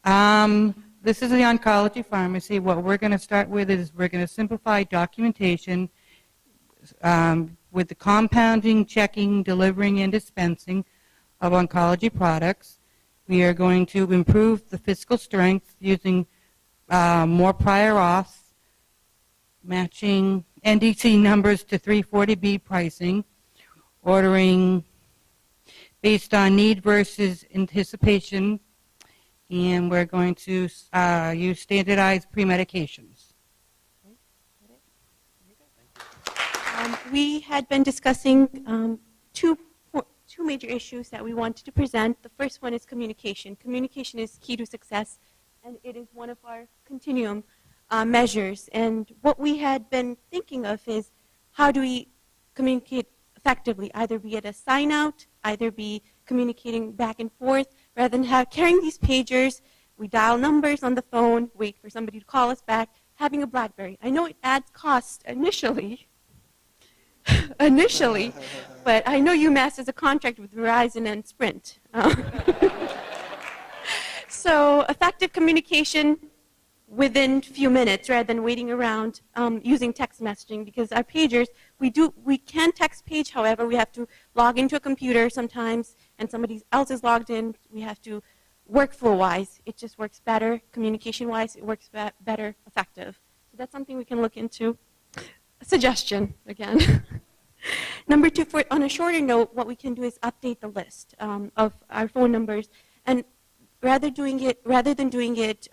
This is the oncology pharmacy. What we're going to start with is we're going to simplify documentation with the compounding, checking, delivering, and dispensing of oncology products. We are going to improve the fiscal strength using more prior auths, matching NDC numbers to 340B pricing, ordering based on need versus anticipation, and we're going to use standardized pre-medications. We had been discussing two major issues that we wanted to present. The first one is communication. Communication is key to success, and it is one of our continuum measures. And what we had been thinking of is how do we communicate effectively, either be at a sign out, either be communicating back and forth, rather than carrying these pagers. We dial numbers on the phone, wait for somebody to call us back, having a BlackBerry. I know it adds cost initially, but I know UMass has a contract with Verizon and Sprint. So effective communication within a few minutes rather than waiting around using text messaging, because our pagers, we can text page, however, we have to log into a computer sometimes and somebody else is logged in. We have to, workflow-wise, it just works better. Communication-wise, it works better, effective. So that's something we can look into. A suggestion, again. Number two, on a shorter note, what we can do is update the list of our phone numbers, and rather than doing it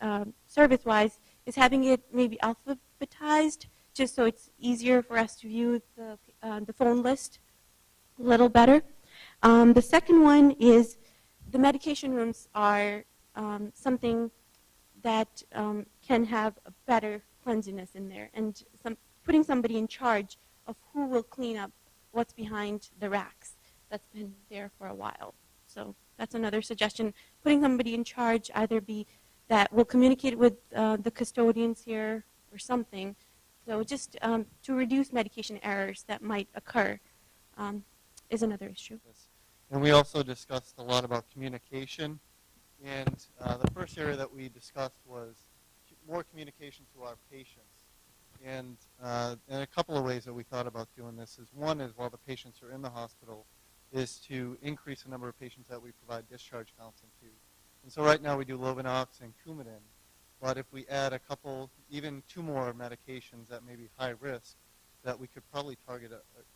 service-wise, is having it maybe alphabetized, just so it's easier for us to view the phone list a little better. The second one is the medication rooms are something that can have a better cleanliness in there, and putting somebody in charge of who will clean up what's behind the racks. That's been there for a while. So that's another suggestion. Putting somebody in charge, either be that will communicate with the custodians here or something. So just to reduce medication errors that might occur is another issue. Yes. And we also discussed a lot about communication. And the first area that we discussed was more communication to our patients. And a couple of ways that we thought about doing this is, one is while the patients are in the hospital, is to increase the number of patients that we provide discharge counseling to. And so right now we do Lovenox and Coumadin, but if we add a couple, even two more medications that may be high risk, that we could probably target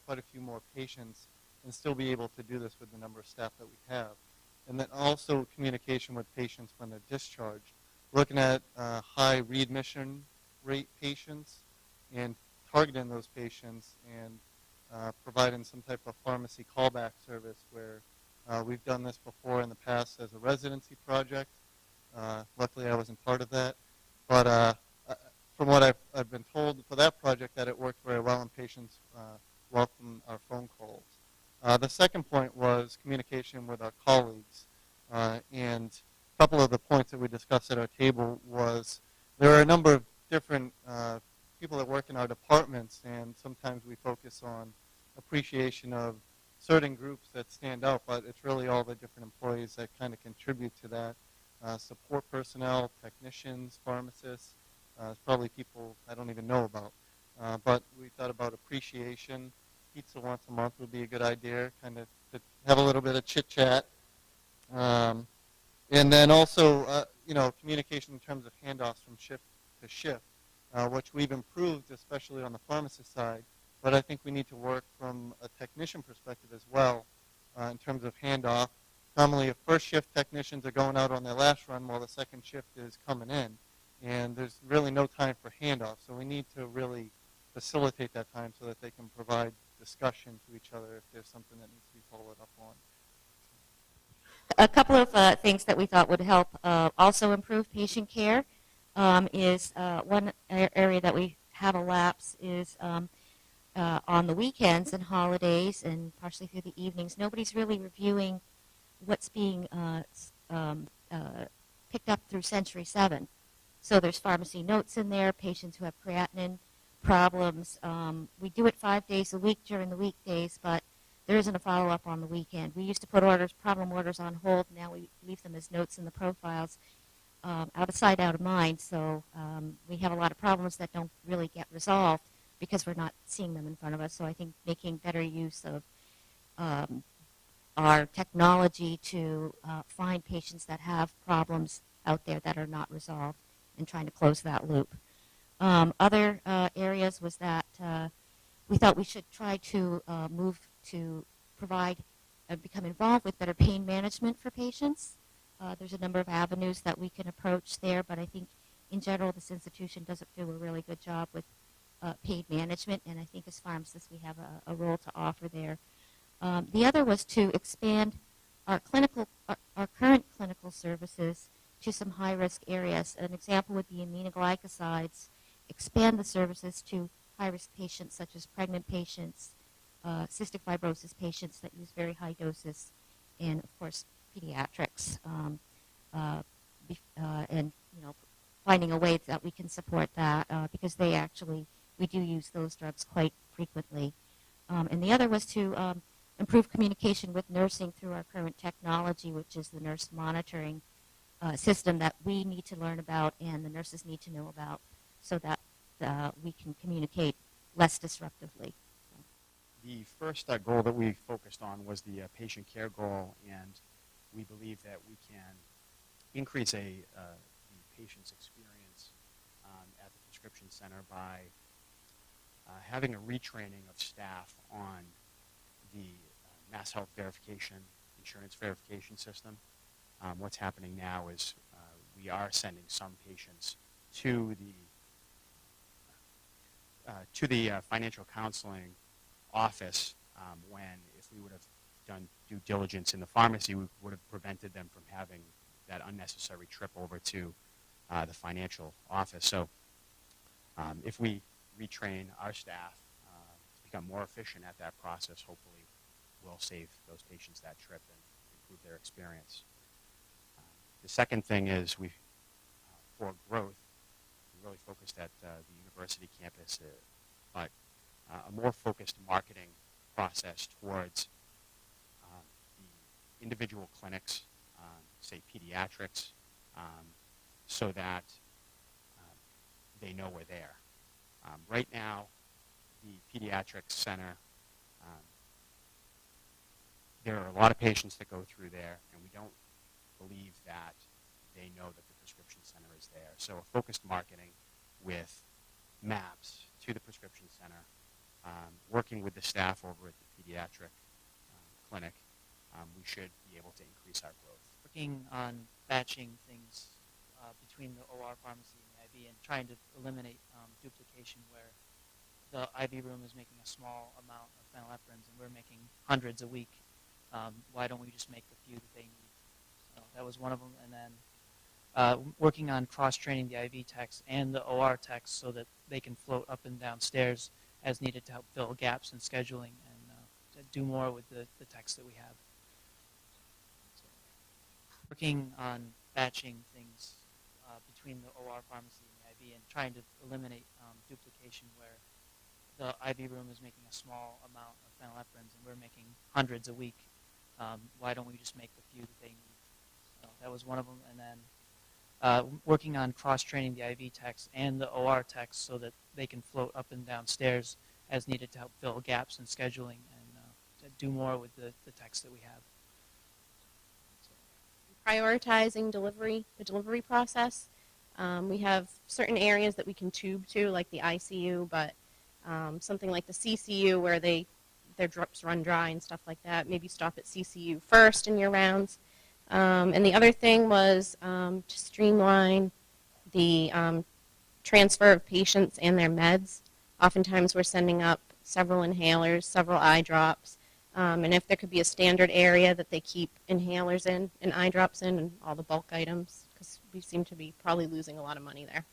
quite a few more patients and still be able to do this with the number of staff that we have. And then also communication with patients when they're discharged, looking at high readmission rate patients and targeting those patients and providing some type of pharmacy callback service where we've done this before in the past as a residency project. Luckily, I wasn't part of that. But from what I've been told for that project, that it worked very well and patients welcomed our phone calls. The second point was communication with our colleagues. And a couple of the points that we discussed at our table was there are a number of different people that work in our departments, and sometimes we focus on appreciation of certain groups that stand out, but it's really all the different employees that kind of contribute to that. Support personnel, technicians, pharmacists, probably people I don't even know about. But we thought about appreciation. Pizza once a month would be a good idea, kind of to have a little bit of chit-chat. And then also, communication in terms of handoffs from shift to shift, which we've improved, especially on the pharmacist side. But I think we need to work from a technician perspective as well in terms of handoff. Normally, first shift technicians are going out on their last run while the second shift is coming in. And there's really no time for handoff. So we need to really facilitate that time so that they can provide discussion to each other if there's something that needs to be followed up on. A couple of things that we thought would help also improve patient care is one area that we have a lapse is on the weekends and holidays and partially through the evenings. Nobody's really reviewing what's being picked up through Century 7. So there's pharmacy notes in there, patients who have creatinine problems. We do it 5 days a week during the weekdays, but there isn't a follow-up on the weekend. We used to put problem orders on hold. Now we leave them as notes in the profiles. out of sight, out of mind. So we have a lot of problems that don't really get resolved because we're not seeing them in front of us. So I think making better use of our technology to find patients that have problems out there that are not resolved and trying to close that loop. Other areas was that we thought we should try to move to provide, become involved with better pain management for patients. There's a number of avenues that we can approach there, but I think in general this institution doesn't do a really good job with pain management, and I think as pharmacists we have a role to offer there. The other was to expand our current clinical services to some high-risk areas. An example would be aminoglycosides, expand the services to high-risk patients such as pregnant patients, cystic fibrosis patients that use very high doses, and of course pediatrics, and finding a way that we can support that because we do use those drugs quite frequently. And the other was to improve communication with nursing through our current technology, which is the nurse monitoring system that we need to learn about and the nurses need to know about so that we can communicate less disruptively. The first goal that we focused on was the patient care goal, and we believe that we can increase the patient's experience at the prescription center by having a retraining of staff on the Mass Health verification, insurance verification system. What's happening now is we are sending some patients to the financial counseling office when if we would have done due diligence in the pharmacy, we would have prevented them from having that unnecessary trip over to the financial office. So if we retrain our staff to become more efficient at that process, hopefully we'll save those patients that trip and improve their experience. The second thing is for growth, we really focused at the university campus, but a more focused marketing process towards the individual clinics, say pediatrics, so that they know we're there. Right now, the pediatrics center, there are a lot of patients that go through there, and we don't believe that they know that the prescription center is there. So a focused marketing with maps to the prescription center, working with the staff over at the pediatric clinic, we should be able to increase our growth. Working on batching things between the OR pharmacy and the IV and trying to eliminate duplication where the IV room is making a small amount of phenylephrines and we're making hundreds a week. Why don't we just make the few that they need? So that was one of them. And then working on cross-training the IV techs and the OR techs so that they can float up and down stairs as needed to help fill gaps in scheduling and to do more with the techs that we have. Working on batching things between the OR pharmacy and the IV and trying to eliminate duplication where the IV room is making a small amount of phenylephrines and we're making hundreds a week. Why don't we just make the few that they need? So that was one of them. And then working on cross-training the IV techs and the OR techs so that they can float up and down stairs as needed to help fill gaps in scheduling and to do more with the techs that we have. Prioritizing the delivery process. We have certain areas that we can tube to, like the ICU, but something like the CCU where their drips run dry and stuff like that, maybe stop at CCU first in your rounds. And the other thing was to streamline the transfer of patients and their meds. Oftentimes we're sending up several inhalers, several eye drops, and if there could be a standard area that they keep inhalers in and eye drops in and all the bulk items, because we seem to be probably losing a lot of money there.